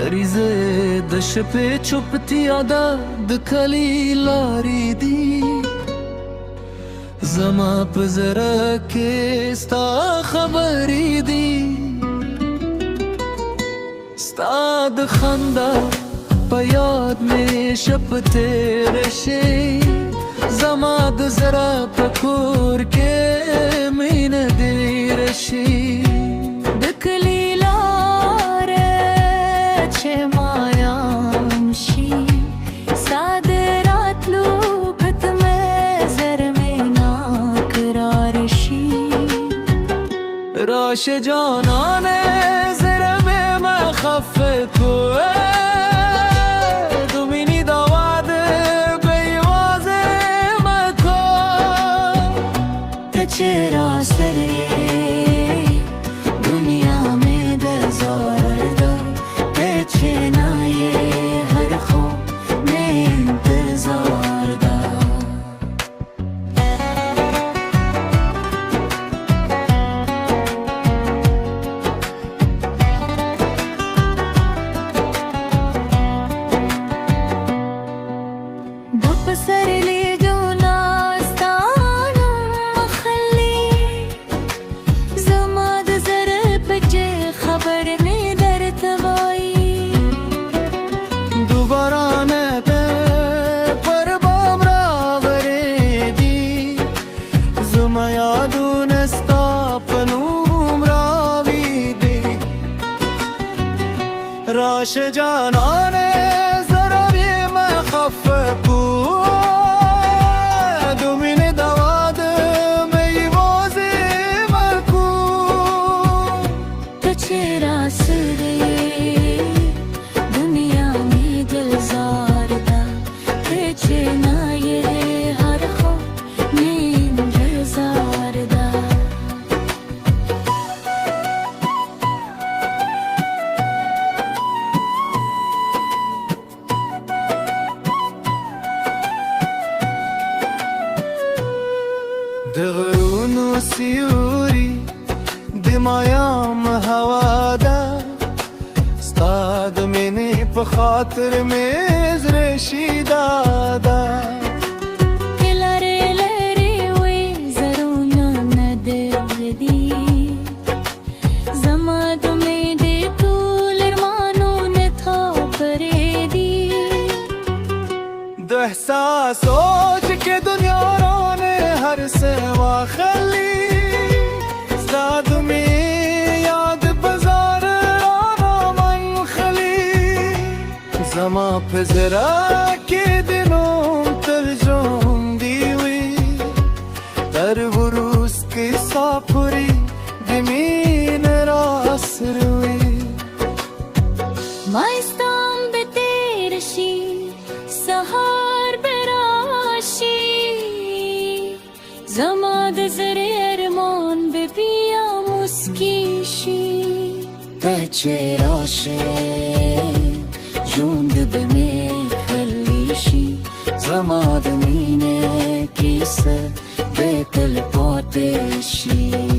غریزه د شپې چوپتیا ده د کلی لارې دي زما په زړه کې ستا خبرې دي ستا د خندا په یاد مې شپه تېره شي زما د زړه په کور کې مینه ډېره شي د کلي لاره چې مایام شي ستا د راتلو پتمه زر مې ناقرار شي راشه جانانه زره مې مخفه کوه چرا سره دنیا میں دزار دا پیچنا یہ ہر خو میں انتظار دا دپ سر لی راش جانانه زرا بی مخففو دومین دواد میوازی مکو تو چرا سره دنیا میں دلزار دا پیچنا یہ ہر خو میں انتظار دا د غرونو سیوري د مایام هوا ده ستا د مینې په خاطر مې زړه شیدا ده لرې لرې وې زرونه نه دردي زما د مینې ټول ارمانونه تا پرې دي د احساس سوچ کې دنیا हर सेवा खली साद में याद बाजार आना मन खली जमा पे जरा के दिनों तरजुम दी हुई तरबुरुस की सापुरी जमीन रासर हुई माइस्ताम बेतेरशी सहार बेराशी زماد زر ارمان به بیا مسکیشی بچه راشه جوند به میخلیشی زماد مینه کیسه به تل پاتشی